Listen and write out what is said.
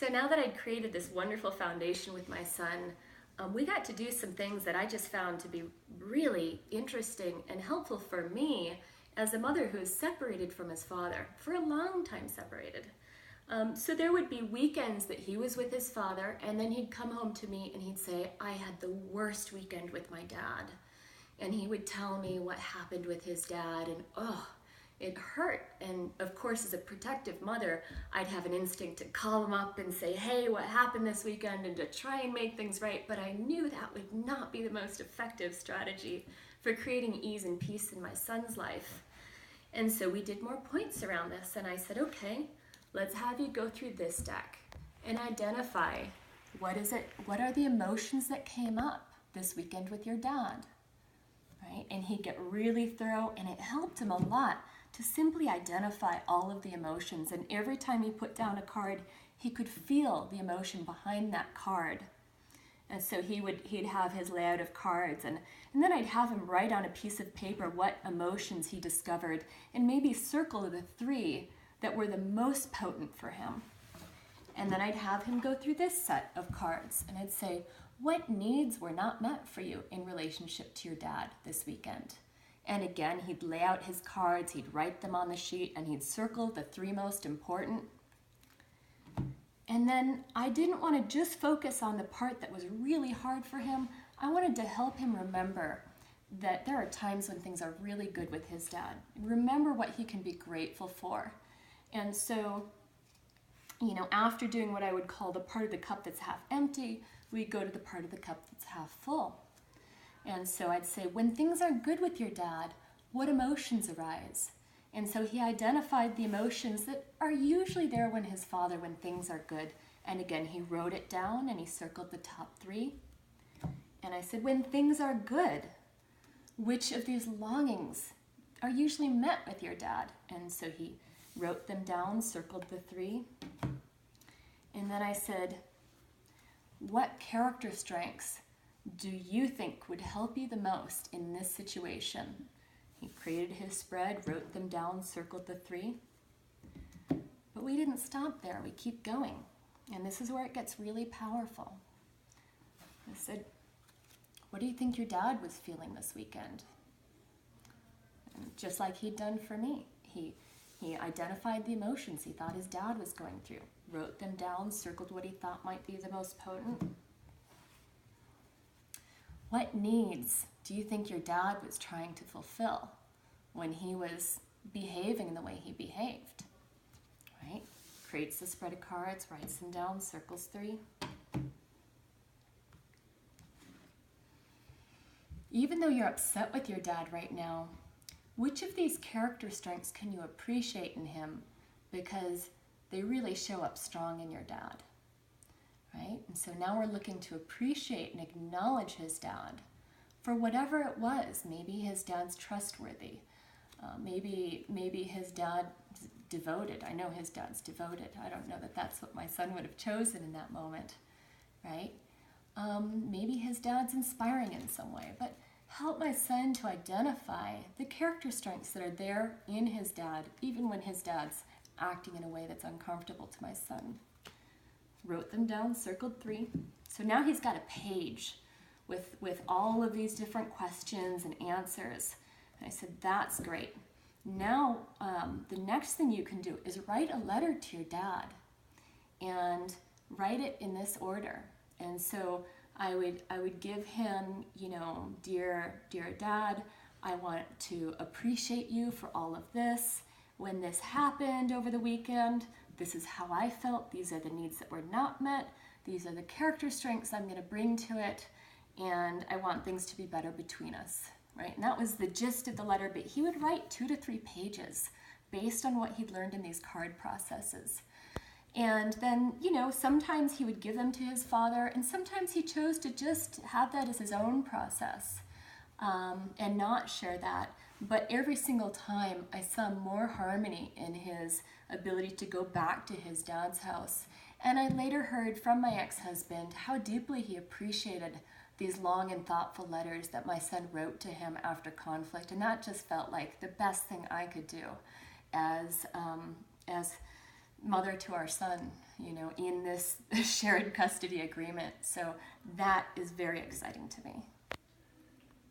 So now that I'd created this wonderful foundation with my son, we got to do some things that I just found to be really interesting and helpful for me as a mother who is separated from his father, for a long time separated. So there would be weekends that he was with his father, and then he'd come home to me and he'd say, I had the worst weekend with my dad. And he would tell me what happened with his dad, and it hurt. And of course, as a protective mother, I'd have an instinct to call him up and say, hey, what happened this weekend, and to try and make things right. But I knew that would not be the most effective strategy for creating ease and peace in my son's life. And so we did more points around this, and I said, okay, let's have you go through this deck and identify what are the emotions that came up this weekend with your dad, right? And he'd get really thorough, and it helped him a lot to simply identify all of the emotions. And every time he put down a card, he could feel the emotion behind that card. And so he'd have his layout of cards, and then I'd have him write on a piece of paper what emotions he discovered, and maybe circle the 3 that were the most potent for him. And then I'd have him go through this set of cards, and I'd say, what needs were not met for you in relationship to your dad this weekend? And again, he'd lay out his cards, he'd write them on the sheet, and he'd circle the 3 most important. And then I didn't want to just focus on the part that was really hard for him. I wanted to help him remember that there are times when things are really good with his dad. Remember what he can be grateful for. And so, after doing what I would call the part of the cup that's half empty, we go to the part of the cup that's half full. And so I'd say, when things are good with your dad, what emotions arise? And so he identified the emotions that are usually there when things are good. And again, he wrote it down and he circled the top 3. And I said, when things are good, which of these longings are usually met with your dad? And so he wrote them down, circled the 3. And then I said, what character strengths do you think would help you the most in this situation? He created his spread, wrote them down, circled the 3. But we didn't stop there. We keep going. And this is where it gets really powerful. I said, what do you think your dad was feeling this weekend? And just like he'd done for me, he identified the emotions he thought his dad was going through, wrote them down, circled what he thought might be the most potent. What needs do you think your dad was trying to fulfill when he was behaving the way he behaved? Right? Creates the spread of cards, writes them down, circles 3. Even though you're upset with your dad right now, which of these character strengths can you appreciate in him because they really show up strong in your dad? Right? And so now we're looking to appreciate and acknowledge his dad for whatever it was. Maybe his dad's trustworthy. Maybe his dad's devoted. I know his dad's devoted. I don't know that that's what my son would have chosen in that moment, right? Maybe his dad's inspiring in some way, but help my son to identify the character strengths that are there in his dad, even when his dad's acting in a way that's uncomfortable to my son. Wrote them down, circled 3. So now he's got a page with all of these different questions and answers. And I said, that's great. Now, the next thing you can do is write a letter to your dad and write it in this order. And so I would give him, dear dad, I want to appreciate you for all of this. When this happened over the weekend, this is how I felt. These are the needs that were not met. These are the character strengths I'm going to bring to it. And I want things to be better between us, right? And that was the gist of the letter, but he would write 2 to 3 pages based on what he'd learned in these card processes. And then, sometimes he would give them to his father, and sometimes he chose to just have that as his own process and not share that. But every single time I saw more harmony in his ability to go back to his dad's house. And I later heard from my ex-husband how deeply he appreciated these long and thoughtful letters that my son wrote to him after conflict. And that just felt like the best thing I could do as mother to our son, in this shared custody agreement. So that is very exciting to me.